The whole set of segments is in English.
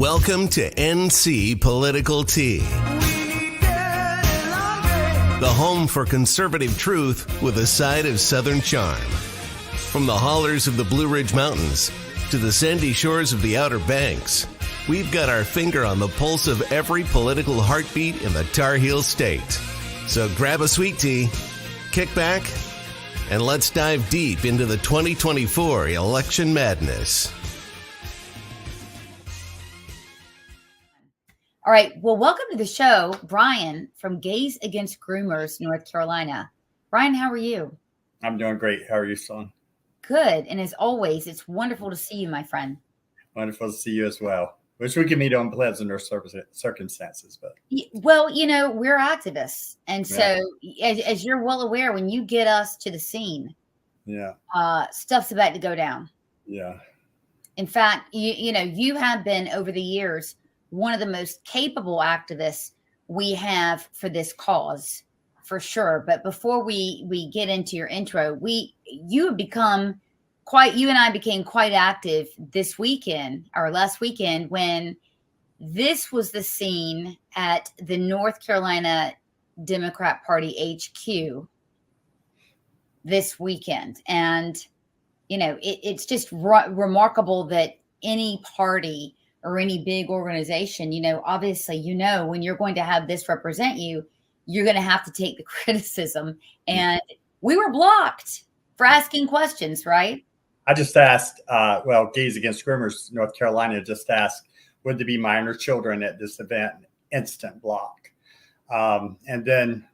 Welcome to NC Political Tea, the home for conservative truth with a side of Southern charm. From the hollers of the Blue Ridge Mountains to the sandy shores of the Outer Banks, we've got our finger on the pulse of every political heartbeat in the Tar Heel State. So grab a sweet tea, kick back, and let's dive deep into the 2024 election madness. All right. Well, welcome to the show, Bryan from Gays Against Groomers, North Carolina. Bryan, how are you? I'm doing great. How are you, Sloan? Good. And as always, it's wonderful to see you, my friend. Wonderful to see you as well. Wish we could meet on pleasanter circumstances, but well, you know, we're activists, and so as you're well aware, when you get us to the scene, stuff's about to go down. Yeah. In fact, you have been over the years one of the most capable activists we have for this cause, for sure. But before we get into your intro, you and I became quite active this weekend or last weekend when this was the scene at the North Carolina Democrat Party HQ this weekend. And, it's just remarkable that any party or any big organization, obviously, when you're going to have this represent you, you're going to have to take the criticism. And we were blocked for asking questions, right? I just asked, Gays Against Groomers, North Carolina just asked, would there be minor children at this event? Instant block. And then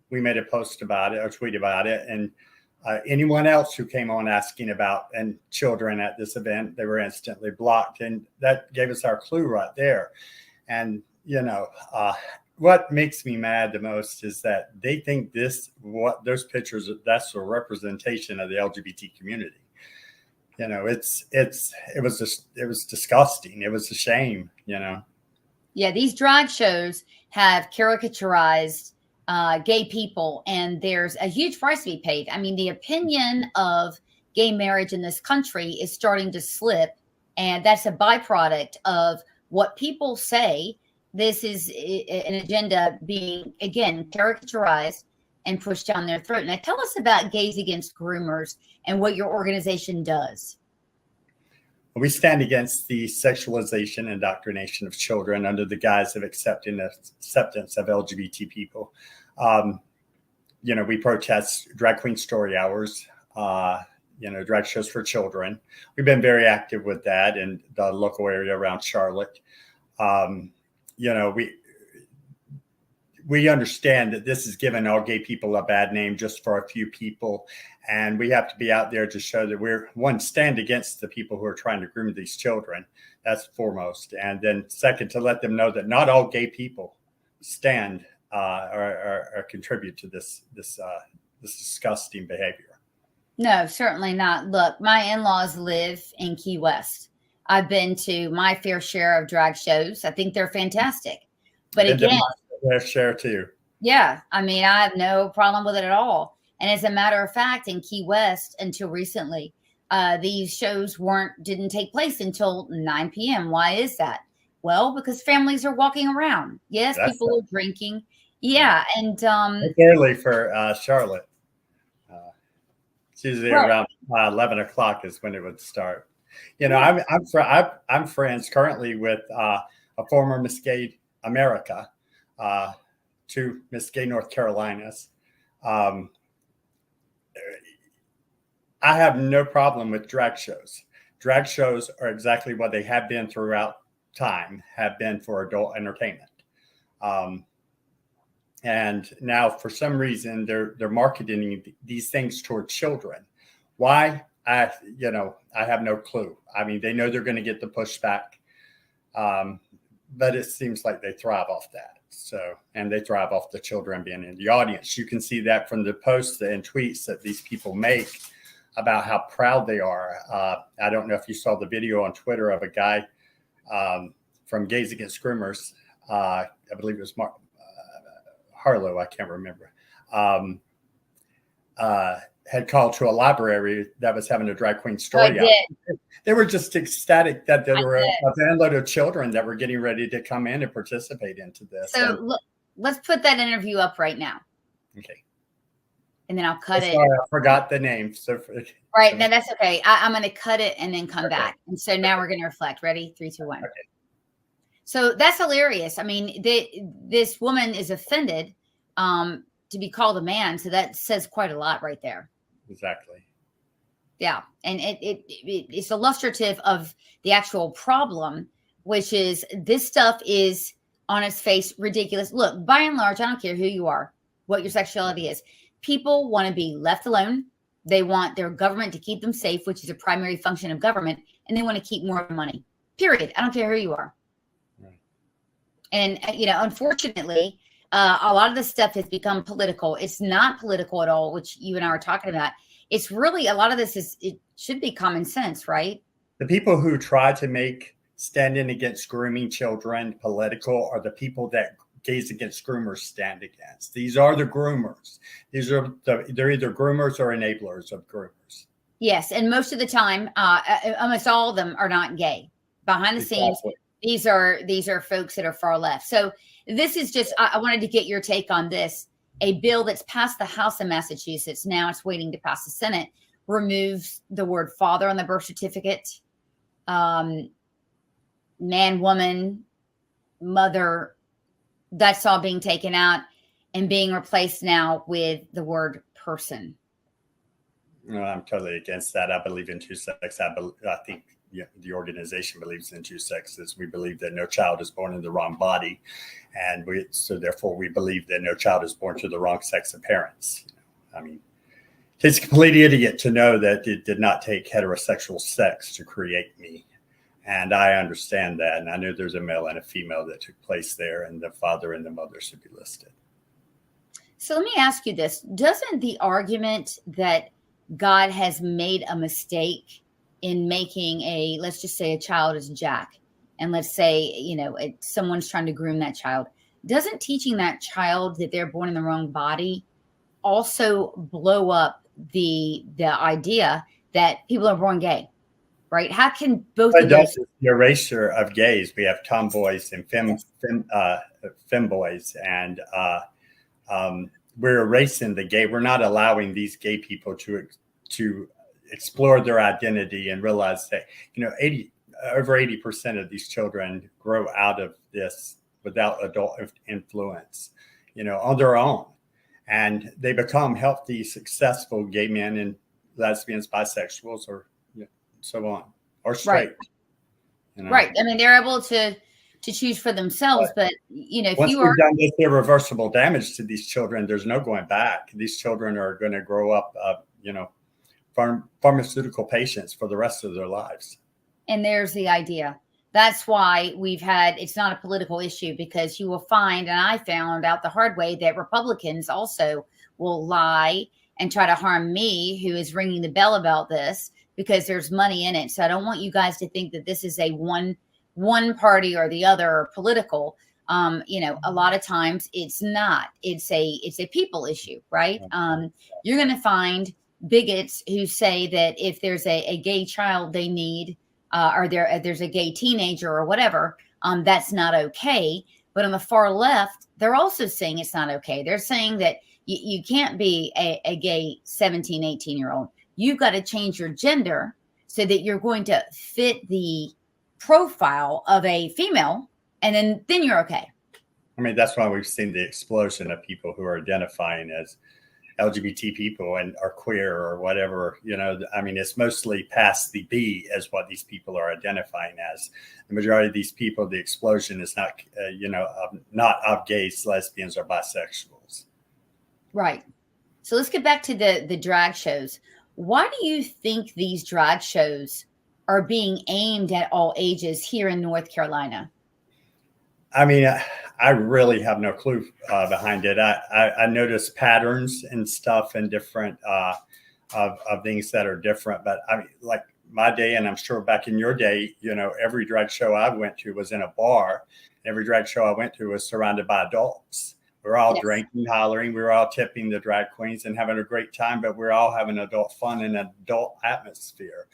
we made a post about it or tweet about it. And anyone else who came on asking about and children at this event, they were instantly blocked. And that gave us our clue right there. And, what makes me mad the most is that they think those pictures, that's a representation of the LGBT community. It was disgusting. It was a shame, Yeah, these drag shows have caricaturized gay people, and there's a huge price to be paid. I mean, the opinion of gay marriage in this country is starting to slip, and that's a byproduct of what people say. This is an agenda being, again, caricaturized and pushed down their throat. Now, tell us about Gays Against Groomers and what your organization does. We stand against the sexualization and indoctrination of children under the guise of acceptance of LGBT people. We protest drag queen story hours, drag shows for children. We've been very active with that in the local area around Charlotte. We understand that this has given all gay people a bad name just for a few people. And we have to be out there to show that stand against the people who are trying to groom these children. That's foremost. And then second, to let them know that not all gay people stand or contribute to this disgusting behavior. No, certainly not. Look, my in-laws live in Key West. I've been to my fair share of drag shows. I think they're fantastic. But again, their share too. Yeah. I mean, I have no problem with it at all. And as a matter of fact, in Key West, until recently, these shows didn't take place until 9 p.m. Why is that? Well, because families are walking around. Yes, people are drinking. Yeah. And early for Charlotte. It's usually around 11 o'clock is when it would start. I'm friends currently with a former Miss Gay America, 2 Miss Gay North Carolinas. I have no problem with drag shows. Drag shows are exactly what they have been throughout time, have been for adult entertainment. And now for some reason they're marketing these things toward children. Why? I have no clue. I mean, they know they're going to get the pushback. But it seems like they thrive off that. And they thrive off the children being in the audience. You can see that from the posts and tweets that these people make about how proud they are. I don't know if you saw the video on Twitter of a guy from Gays Against Groomers. I believe it was Harlow. I can't remember. had called to a library that was having a drag queen I story out. did. They were just ecstatic that there I were a did. van-load of children that were getting ready to come in and participate into this. So And, let's put that interview up right now, okay. and then I'll cut it. Sorry, I forgot the name. Right. No, that's okay. I'm going to cut it and then come Okay. back. And so now we're going to reflect. Ready? 3, 2, 1. Okay. So that's hilarious. I mean, this woman is offended to be called a man. So that says quite a lot right there. Exactly. Yeah. And it's illustrative of the actual problem, which is this stuff is on its face ridiculous. Look, by and large, I don't care who you are, what your sexuality is. People want to be left alone. They want their government to keep them safe, which is a primary function of government. And they want to keep more money, period. I don't care who you are. Right. And, unfortunately, a lot of this stuff has become political. It's not political at all, which you and I were talking about. It's really, a lot of this it should be common sense, right? The people who try to make standing against grooming children political are the people that Gays Against Groomers stand against. These are the groomers. They're either groomers or enablers of groomers. Yes. And most of the time, almost all of them are not gay. Behind the scenes, these are folks that are far left. So this is just, I wanted to get your take on this. A bill that's passed the House of Massachusetts, now it's waiting to pass the Senate, removes the word father on the birth certificate. Man, woman, mother, that's all being taken out and being replaced now with the word person. No, I'm totally against that. I believe in two sex. I think the organization believes in two sexes. We believe that no child is born in the wrong body. And therefore we believe that no child is born to the wrong sex of parents. I mean, it's a complete idiot to know that it did not take heterosexual sex to create me. And I understand that. And I know there's a male and a female that took place there, and the father and the mother should be listed. So let me ask you this. Doesn't the argument that God has made a mistake in making let's just say a child is Jack, and let's say, someone's trying to groom that child, doesn't teaching that child that they're born in the wrong body also blow up the idea that people are born gay? Right? How can both of those? The erasure of gays. We have tomboys and femboys, and we're erasing the gay. We're not allowing these gay people to explore their identity and realize that over 80% of these children grow out of this without adult influence, on their own, and they become healthy, successful gay men and lesbians, bisexuals, or so on, or straight. Right. Right. I mean, they're able to choose for themselves, but if once you we've done this irreversible damage to these children, there's no going back. These children are going to grow up, pharmaceutical patients for the rest of their lives. And there's the idea. That's why it's not a political issue, because you will find, and I found out the hard way, that Republicans also will lie and try to harm me, who is ringing the bell about this, because there's money in it. So I don't want you guys to think that this is a one party or the other or political. A lot of times it's not. It's a people issue, right? You're going to find bigots who say that if there's a gay child they need, or there's a gay teenager or whatever, that's not okay. But on the far left, they're also saying it's not okay. They're saying that you can't be a gay 17, 18-year-old. You've got to change your gender so that you're going to fit the profile of a female, and then you're okay. I mean, that's why we've seen the explosion of people who are identifying as LGBT people and are queer or whatever. I mean, it's mostly past the B as what these people are identifying as. The majority of these people, the explosion is not, not of gays, lesbians, or bisexuals. Right. So let's get back to the drag shows. Why do you think these drag shows are being aimed at all ages here in North Carolina? I mean, I really have no clue behind it. I notice patterns and stuff and different of things that are different. But I mean, like my day, and I'm sure back in your day, every drag show I went to was in a bar. Every drag show I went to was surrounded by adults We're all Yes. drinking, hollering. We're all tipping the drag queens and having a great time, but we're all having adult fun in an adult atmosphere.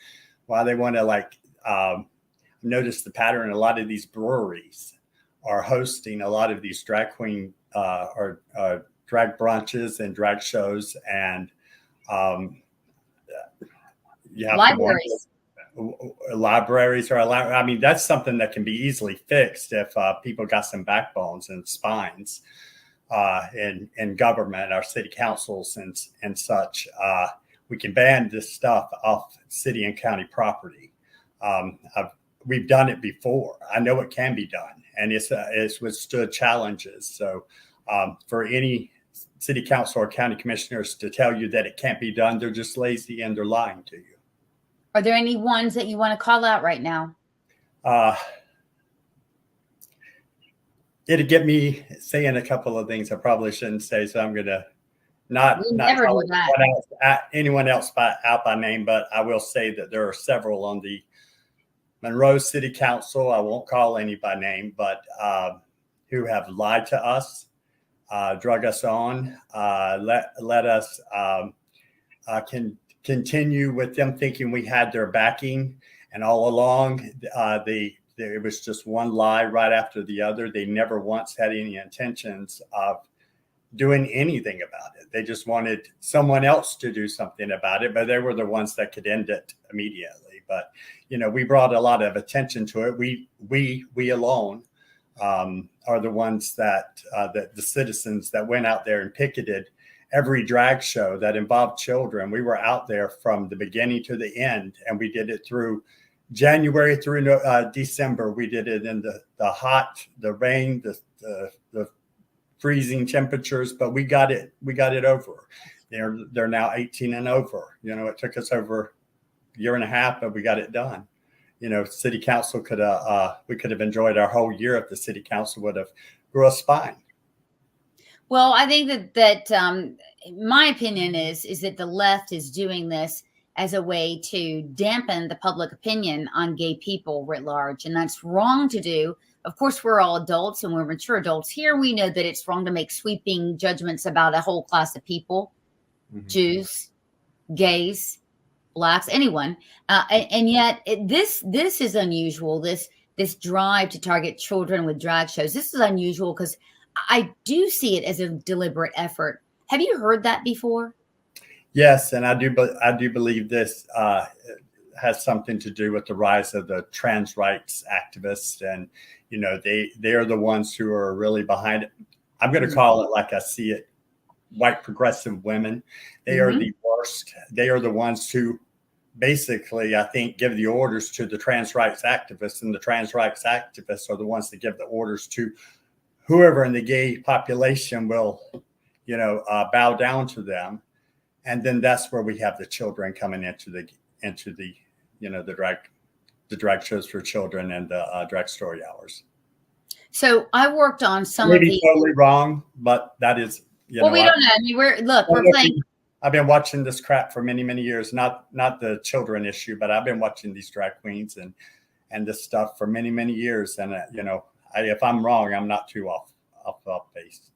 Why they want to notice the pattern. A lot of these breweries are hosting a lot of these drag queen or drag brunches and drag shows, and you have Libraries. libraries are allowed. I mean, that's something that can be easily fixed if people got some backbones and spines in government, our city councils and such. We can ban this stuff off city and county property. We've done it before. I know it can be done, and it's withstood challenges. So for any city council or county commissioners to tell you that it can't be done, they're just lazy and they're lying to you. Are there any ones that you want to call out right now? It'd get me saying a couple of things I probably shouldn't say, so I'm going to not call anyone else out by name, but I will say that there are several on the Monroe City Council. I won't call any by name, but who have lied to us, drug us on, let us continue with them thinking we had their backing, and all along it was just one lie right after the other. They never once had any intentions of doing anything about it. They just wanted someone else to do something about it, but they were the ones that could end it immediately. But we brought a lot of attention to it. We alone are the ones that the citizens that went out there and picketed every drag show that involved children. We were out there from the beginning to the end, and we did it through January through December. We did it in the hot, the rain, the freezing temperatures, but we got it over. They're now 18 and over. It took us over a year and a half, but we got it done. City council we could have enjoyed our whole year if the city council would have grew a spine. Well, I think that my opinion is that the left is doing this as a way to dampen the public opinion on gay people writ large. And that's wrong to do. Of course, we're all adults and we're mature adults here. We know that it's wrong to make sweeping judgments about a whole class of people, Jews, gays, Blacks, anyone. And yet this is unusual. This drive to target children with drag shows. This is unusual because I do see it as a deliberate effort. Have you heard that before? Yes, and I do believe this has something to do with the rise of the trans rights activists, and they are the ones who are really behind it. I'm going to call it like I see it: white progressive women. They are the worst. They are the ones who basically, I think, give the orders to the trans rights activists, and the trans rights activists are the ones that give the orders to whoever in the gay population will, bow down to them. And then that's where we have the children coming into the the drag shows for children and the drag story hours. So I worked on some Maybe of the totally wrong, but that is we don't know. I mean, we're playing. I've been watching this crap for many years. Not the children issue, but I've been watching these drag queens and this stuff for many years. And if I'm wrong, I'm not too off base.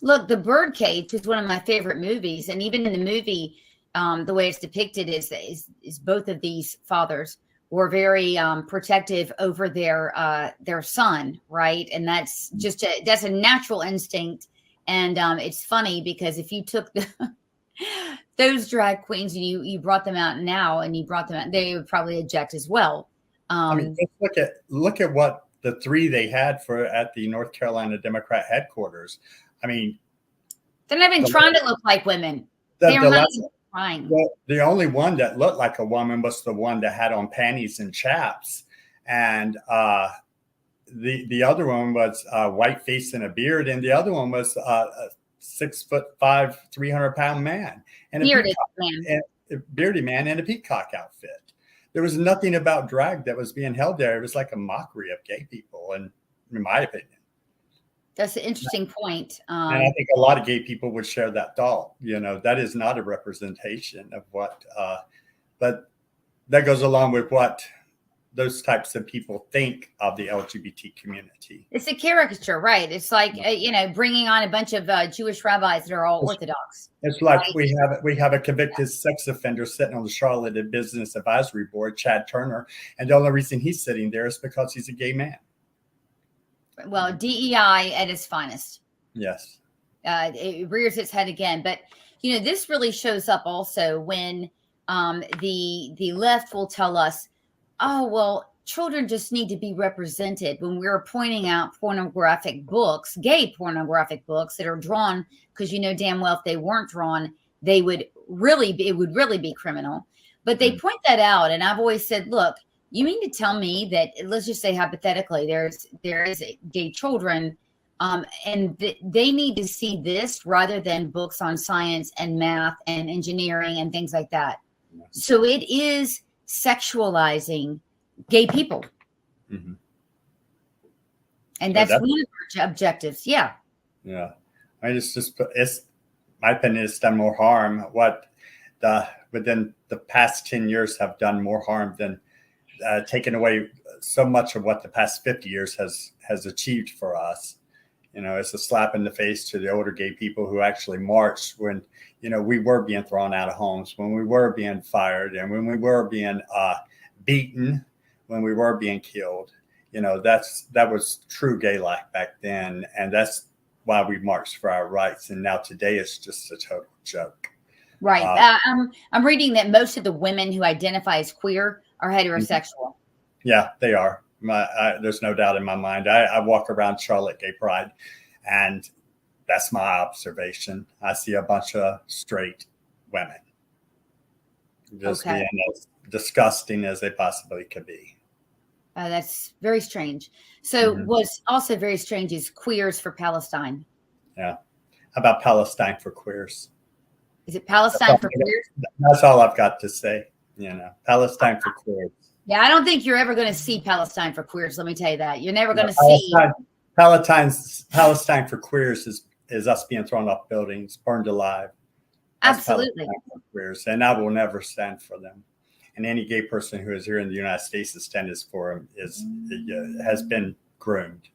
Look, The Birdcage is one of my favorite movies, and even in the movie, the way it's depicted is both of these fathers were very protective over their son, right? And that's just that's a natural instinct. And it's funny because if you took those drag queens and you brought them out now and you brought them out, they would probably eject as well. I mean, just look at what the three they had at the North Carolina Democrat headquarters. I mean, they're not even trying to look like women. They're not even trying. Well, the only one that looked like a woman was the one that had on panties and chaps, and the other one was white face and a beard, and the other one was a 6'5", 300-pound man, and a bearded man in a peacock outfit. There was nothing about drag that was being held there. It was like a mockery of gay people, and in my opinion. That's an interesting point. And I think a lot of gay people would share that thought. That is not a representation of what, but that goes along with what those types of people think of the LGBT community. It's a caricature, right? It's like, bringing on a bunch of Jewish rabbis that are all Orthodox. It's like right? we have a convicted sex offender sitting on the Charlotte Business Advisory Board, Chad Turner, and the only reason he's sitting there is because he's a gay man. Well, DEI at its finest. Yes. It rears its head again. But, this really shows up also when the left will tell us, oh, well, children just need to be represented when we're pointing out pornographic books, gay pornographic books that are drawn, because damn well if they weren't drawn, it would really be criminal. But they point that out. And I've always said, look, you mean to tell me that, let's just say hypothetically, there is gay children and they need to see this rather than books on science and math and engineering and things like that. So it is sexualizing gay people. Mm-hmm. And that's one of our objectives. Yeah. Yeah. I mean, it's my opinion, it's done more harm. Within the past 10 years have done more harm than taken away so much of what the past 50 years has achieved for us. It's a slap in the face to the older gay people who actually marched when, we were being thrown out of homes, when we were being fired, and when we were being beaten, when we were being killed. That was true gay life back then. And that's why we marched for our rights. And now today it's just a total joke. Right. I'm reading that most of the women who identify as queer are heterosexual. Yeah, they are. There's no doubt in my mind. I walk around Charlotte Gay Pride, and that's my observation. I see a bunch of straight women just being as disgusting as they possibly could be. That's very strange. So what's also very strange is Queers for Palestine. Yeah. How about Palestine for Queers? Is it Palestine for Queers? That's all I've got to say. Palestine for Queers. Yeah, I don't think you're ever going to see Palestine for Queers. Let me tell you that. You're never going to see. Palestine for Queers is us being thrown off buildings, burned alive. That's absolutely. For queers, and I will never stand for them. And any gay person who is here in the United States that stands for them has been groomed,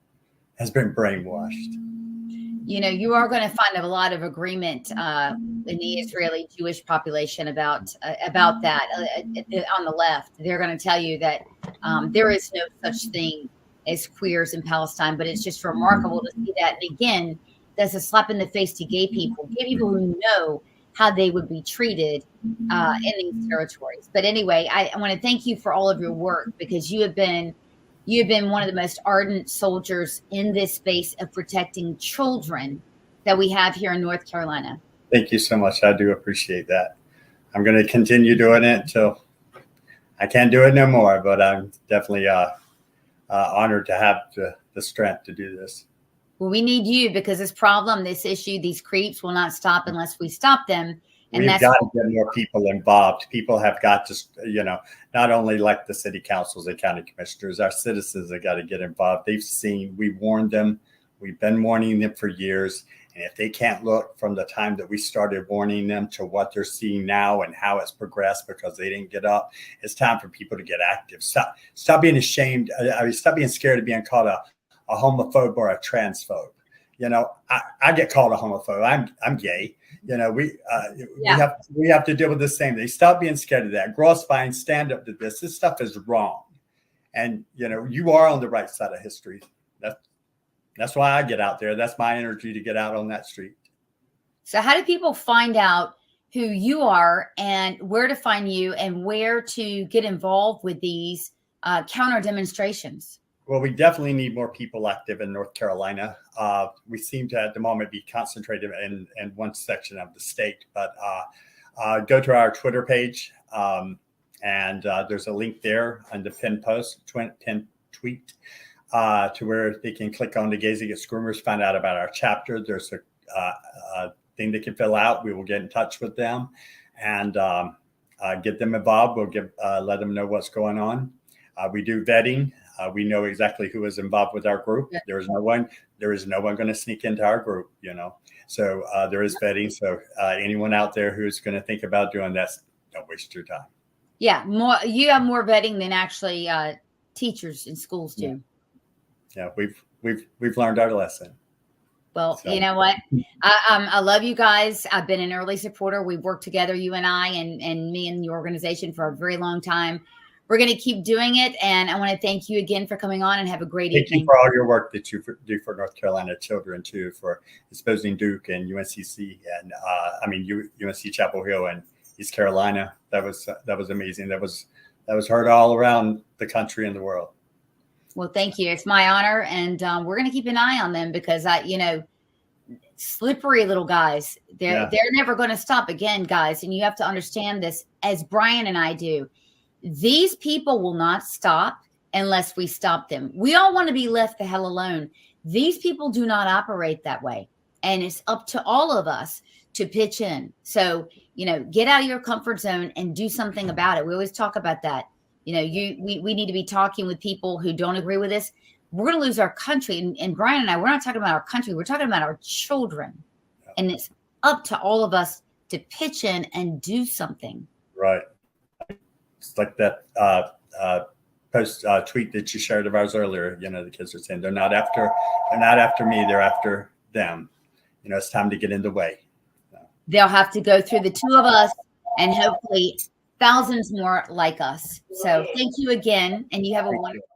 has been brainwashed. You are going to find a lot of agreement in the Israeli Jewish population about that on the left. They're going to tell you that there is no such thing as queers in Palestine, but it's just remarkable to see that. And again, that's a slap in the face to gay people who know how they would be treated in these territories. But anyway, I want to thank you for all of your work, because you have been one of the most ardent soldiers in this space of protecting children that we have here in North Carolina. Thank you so much. I do appreciate that. I'm going to continue doing it until I can't do it no more, but I'm definitely honored to have the strength to do this. Well, we need you, because this issue, these creeps will not stop unless we stop them. And we've got to get more people involved. People have got to, not only like the city councils and county commissioners, our citizens have got to get involved. We warned them. We've been warning them for years. And if they can't look from the time that we started warning them to what they're seeing now and how it's progressed because they didn't get up, it's time for people to get active. Stop being ashamed. Stop being scared of being called a homophobe or a transphobe. I get called a homophobe. I'm gay. We have to deal with the same thing. Stop being scared of that. Grow a spine, stand up to this. This stuff is wrong. And you are on the right side of history. That's why I get out there. That's my energy to get out on that street. So how do people find out who you are and where to find you and where to get involved with these counter demonstrations? Well, we definitely need more people active in North Carolina. We seem to, at the moment, be concentrated in one section of the state. But go to our Twitter page, and there's a link there on the pinned tweet to where they can click on the Gays Against Groomers, find out about our chapter. There's a thing they can fill out. We will get in touch with them and get them involved. We'll let them know what's going on. We do vetting. We know exactly who is involved with our group. Yeah. There is no one going to sneak into our group, So there is vetting. So anyone out there who's going to think about doing that, don't waste your time. Yeah, more. You have more vetting than actually teachers in schools do. Yeah, we've learned our lesson. Well, So. you know what? I love you guys. I've been an early supporter. We've worked together, you and I, and me and the organization for a very long time. We're going to keep doing it. And I want to thank you again for coming on, and have a great evening. Thank you for all your work that you do for North Carolina children too, for exposing Duke and UNCC and UNC Chapel Hill and East Carolina. That was amazing. That was heard all around the country and the world. Well, thank you. It's my honor. And we're going to keep an eye on them, because slippery little guys, they're never going to stop again, guys. And you have to understand this, as Bryan and I do. These people will not stop unless we stop them. We all want to be left the hell alone. These people do not operate that way. And it's up to all of us to pitch in. So, get out of your comfort zone and do something about it. We always talk about that. We need to be talking with people who don't agree with us. We're going to lose our country. And Bryan and I, we're not talking about our country. We're talking about our children. And it's up to all of us to pitch in and do something. Right. It's like that tweet that you shared of ours earlier. The kids are saying they're not after me, they're after them. It's time to get in the way. They'll have to go through the two of us, and hopefully thousands more like us. So thank you again, and you have a wonderful